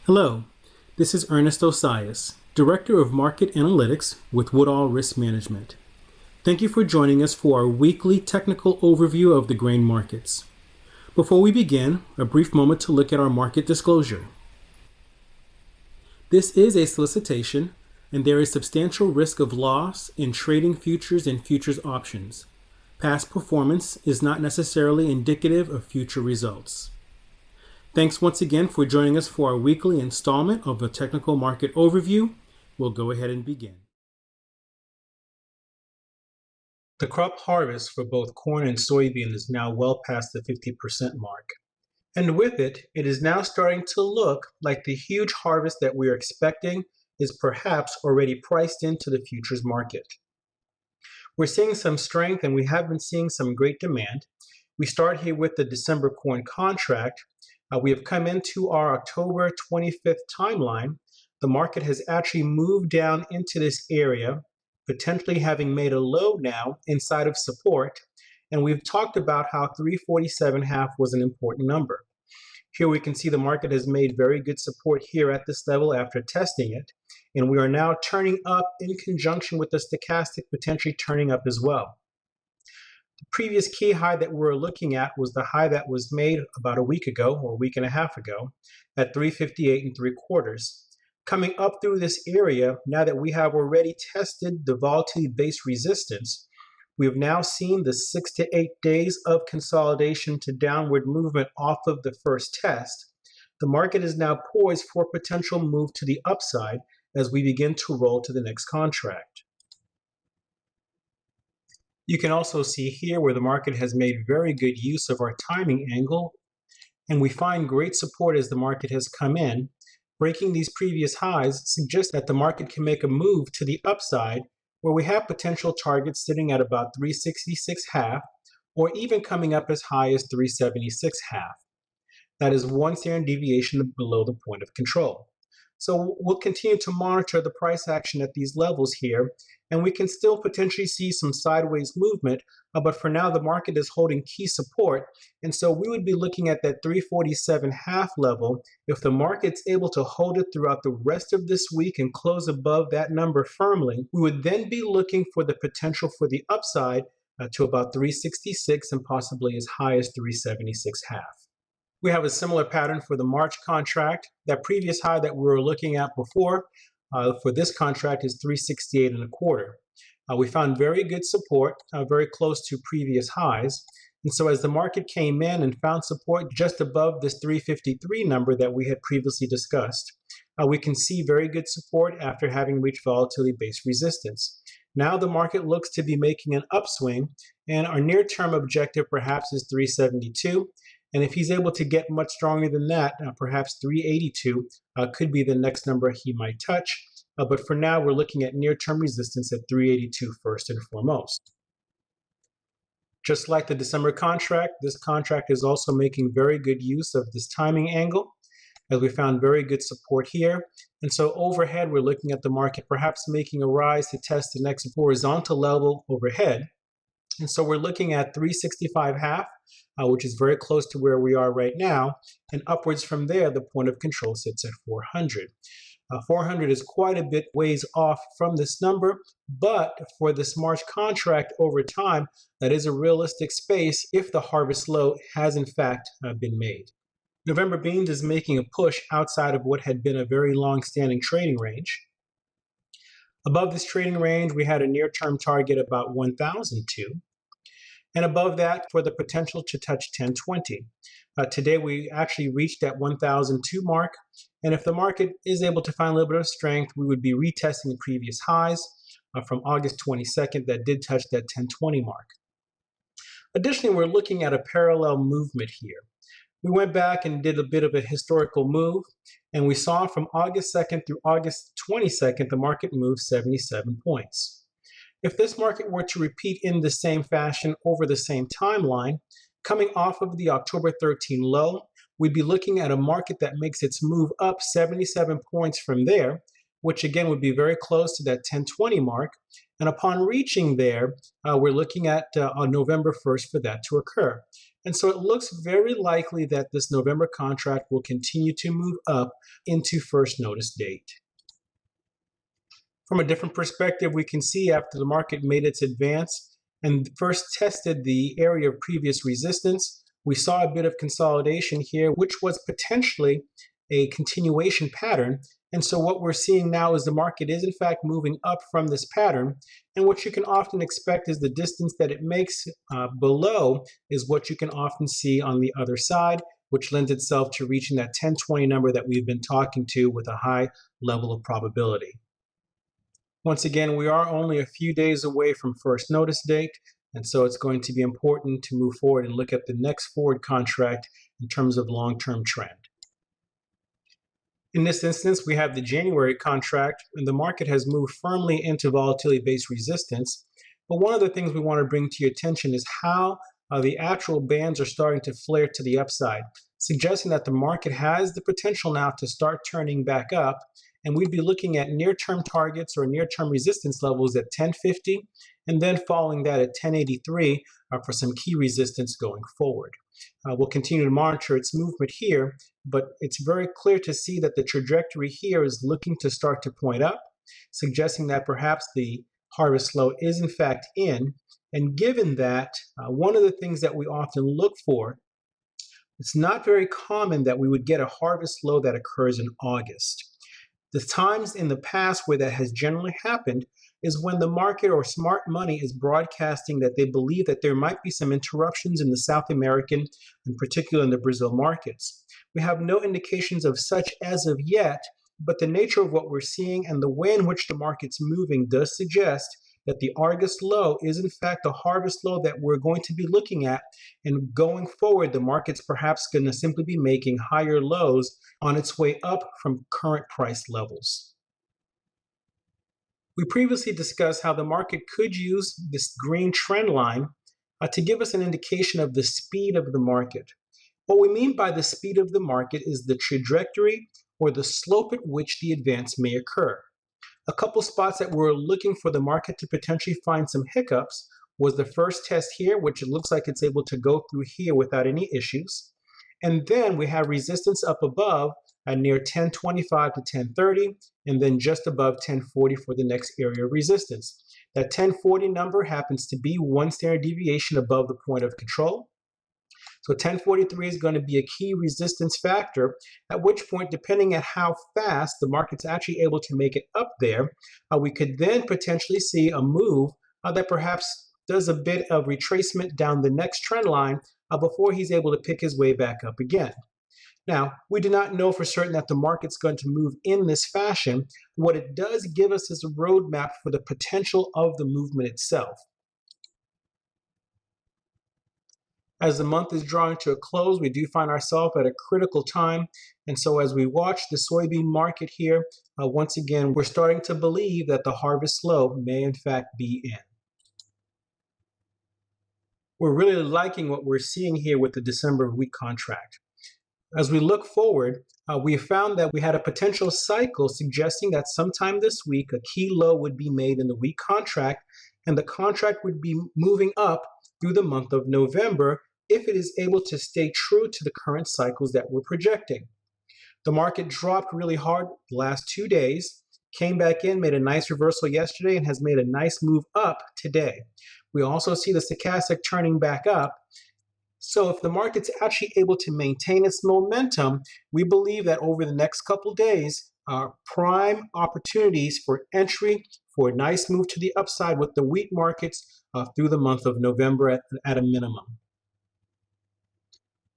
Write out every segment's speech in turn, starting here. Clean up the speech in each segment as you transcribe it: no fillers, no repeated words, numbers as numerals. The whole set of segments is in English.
Hello, this is Ernest Osias, Director of Market Analytics with Woodall Risk Management. Thank you for joining us for our weekly technical overview of the grain markets. Before we begin, a brief moment to look at our market disclosure. This is a solicitation, and there is substantial risk of loss in trading futures and futures options. Past performance is not necessarily indicative of future results. Thanks once again for joining us for our weekly installment of the Technical Market Overview. We'll go ahead and begin. The crop harvest for both corn and soybean is now well past the 50% mark. And with it, it is now starting to look like the huge harvest that we are expecting is perhaps already priced into the futures market. We're seeing some strength and we have been seeing some great demand. We start here with the December corn contract. We have come into our October 25th timeline. The market has actually moved down into this area, potentially having made a low now inside of support. And we've talked about how 347.5 was an important number. Here we can see the market has made very good support here at this level after testing it. And we are now turning up in conjunction with the stochastic potentially turning up as well. The previous key high that we're looking at was the high that was made about a week ago or a week and a half ago at 358 3/4. Coming up through this area, now that we have already tested the volatility-based resistance, we have now seen the 6 to 8 days of consolidation to downward movement off of the first test. The market is now poised for a potential move to the upside as we begin to roll to the next contract. You can also see here where the market has made very good use of our timing angle, and we find great support as the market has come in. Breaking these previous highs suggests that the market can make a move to the upside where we have potential targets sitting at about 366.5 or even coming up as high as 376.5. That is one standard deviation below the point of control. So we'll continue to monitor the price action at these levels here, and we can still potentially see some sideways movement, but for now the market is holding key support, and so we would be looking at that 347.5 level. If the market's able to hold it throughout the rest of this week and close above that number firmly, we would then be looking for the potential for the upside to about 366 and possibly as high as 376.5. We have a similar pattern for the March contract. That previous high that we were looking at before for this contract is 368 1/4. We found very good support, very close to previous highs. And so as the market came in and found support just above this 353 number that we had previously discussed, we can see very good support after having reached volatility-based resistance. Now the market looks to be making an upswing, and our near-term objective perhaps is 372. And if he's able to get much stronger than that, perhaps 382 could be the next number he might touch. But for now, we're looking at near-term resistance at 382 first and foremost. Just like the December contract, this contract is also making very good use of this timing angle, as we found very good support here. And so overhead, we're looking at the market perhaps making a rise to test the next horizontal level overhead. And so we're looking at 365.5, which is very close to where we are right now. And upwards from there, the point of control sits at 400. 400 is quite a bit ways off from this number, but for this March contract over time, that is a realistic space if the harvest low has in fact been made. November beans is making a push outside of what had been a very long-standing trading range. Above this trading range, we had a near-term target about 1,002. And above that, for the potential to touch 1020. Today, we actually reached that 1,002 mark. And if the market is able to find a little bit of strength, we would be retesting the previous highs from August 22nd that did touch that 1020 mark. Additionally, we're looking at a parallel movement here. We went back and did a bit of a historical move, and we saw from August 2nd through August 22nd, the market moved 77 points. If this market were to repeat in the same fashion over the same timeline, coming off of the October 13 low, we'd be looking at a market that makes its move up 77 points from there, which again would be very close to that 1020 mark. And upon reaching there, we're looking at on November 1st for that to occur. And so it looks very likely that this November contract will continue to move up into first notice date. From a different perspective, we can see after the market made its advance and first tested the area of previous resistance, we saw a bit of consolidation here, which was potentially a continuation pattern. And so what we're seeing now is the market is in fact moving up from this pattern. And what you can often expect is the distance that it makes below is what you can often see on the other side, which lends itself to reaching that 1020 number that we've been talking to with a high level of probability. Once again, we are only a few days away from first notice date, and so it's going to be important to move forward and look at the next forward contract in terms of long-term trend. In this instance, we have the January contract, and the market has moved firmly into volatility-based resistance. But one of the things we want to bring to your attention is how the actual bands are starting to flare to the upside, suggesting that the market has the potential now to start turning back up. And we'd be looking at near-term targets or near-term resistance levels at 1050, and then following that at 1083 for some key resistance going forward. We'll continue to monitor its movement here, but it's very clear to see that the trajectory here is looking to start to point up, suggesting that perhaps the harvest low is in fact in. And given that, one of the things that we often look for, it's not very common that we would get a harvest low that occurs in August. The times in the past where that has generally happened is when the market or smart money is broadcasting that they believe that there might be some interruptions in the South American, in particular in the Brazil markets. We have no indications of such as of yet, but the nature of what we're seeing and the way in which the market's moving does suggest that the August low is in fact a harvest low that we're going to be looking at, and going forward the market's perhaps going to simply be making higher lows on its way up from current price levels. We previously discussed how the market could use this green trend line to give us an indication of the speed of the market. What we mean by the speed of the market is the trajectory or the slope at which the advance may occur. A couple spots that we're looking for the market to potentially find some hiccups was the first test here, which it looks like it's able to go through here without any issues. And then we have resistance up above at near 1025 to 1030, and then just above 1040 for the next area of resistance. That 1040 number happens to be one standard deviation above the point of control. So 1043 is going to be a key resistance factor, at which point, depending on how fast the market's actually able to make it up there, we could then potentially see a move that perhaps does a bit of retracement down the next trend line before he's able to pick his way back up again. Now, we do not know for certain that the market's going to move in this fashion. What it does give us is a roadmap for the potential of the movement itself. As the month is drawing to a close, we do find ourselves at a critical time. And so as we watch the soybean market here, once again, we're starting to believe that the harvest low may in fact be in. We're really liking what we're seeing here with the December wheat contract. As we look forward, we found that we had a potential cycle suggesting that sometime this week, a key low would be made in the wheat contract, and the contract would be moving up through the month of November if it is able to stay true to the current cycles that we're projecting. The market dropped really hard the last 2 days, came back in, made a nice reversal yesterday, and has made a nice move up today. We also see the stochastic turning back up. So if the market's actually able to maintain its momentum, we believe that over the next couple days are prime opportunities for entry for a nice move to the upside with the wheat markets through the month of November at a minimum.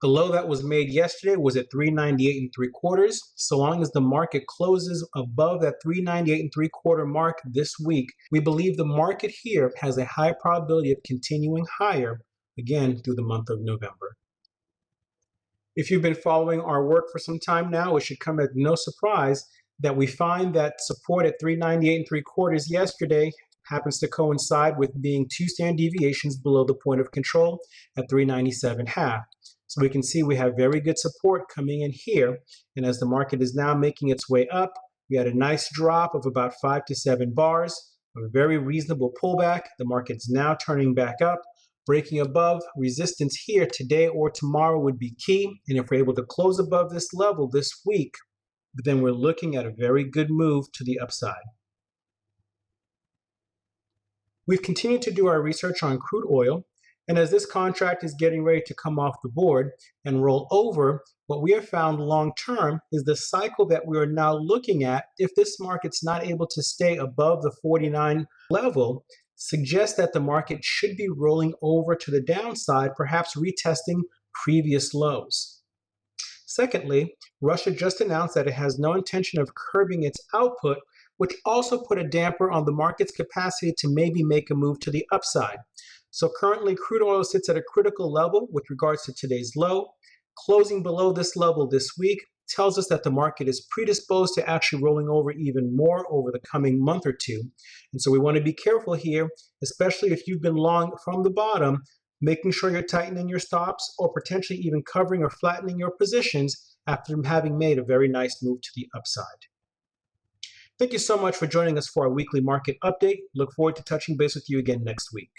The low that was made yesterday was at 398 3/4. So long as the market closes above that 398 3/4 mark this week, we believe the market here has a high probability of continuing higher again through the month of November. If you've been following our work for some time now, it should come as no surprise that we find that support at 398 3/4 yesterday happens to coincide with being 2 standard deviations below the point of control at 397.5. So we can see we have very good support coming in here. And as the market is now making its way up, we had a nice drop of about 5 to 7 bars, a very reasonable pullback. The market's now turning back up. Breaking above resistance here today or tomorrow would be key, and if we're able to close above this level this week, then we're looking at a very good move to the upside. We've continued to do our research on crude oil, and as this contract is getting ready to come off the board and roll over, what we have found long term is the cycle that we are now looking at, if this market's not able to stay above the 49 level, suggests that the market should be rolling over to the downside, perhaps retesting previous lows. Secondly, Russia just announced that it has no intention of curbing its output, which also put a damper on the market's capacity to maybe make a move to the upside. So currently, crude oil sits at a critical level with regards to today's low. Closing below this level this week tells us that the market is predisposed to actually rolling over even more over the coming month or two. And so we want to be careful here, especially if you've been long from the bottom, making sure you're tightening your stops or potentially even covering or flattening your positions after having made a very nice move to the upside. Thank you so much for joining us for our weekly market update. Look forward to touching base with you again next week.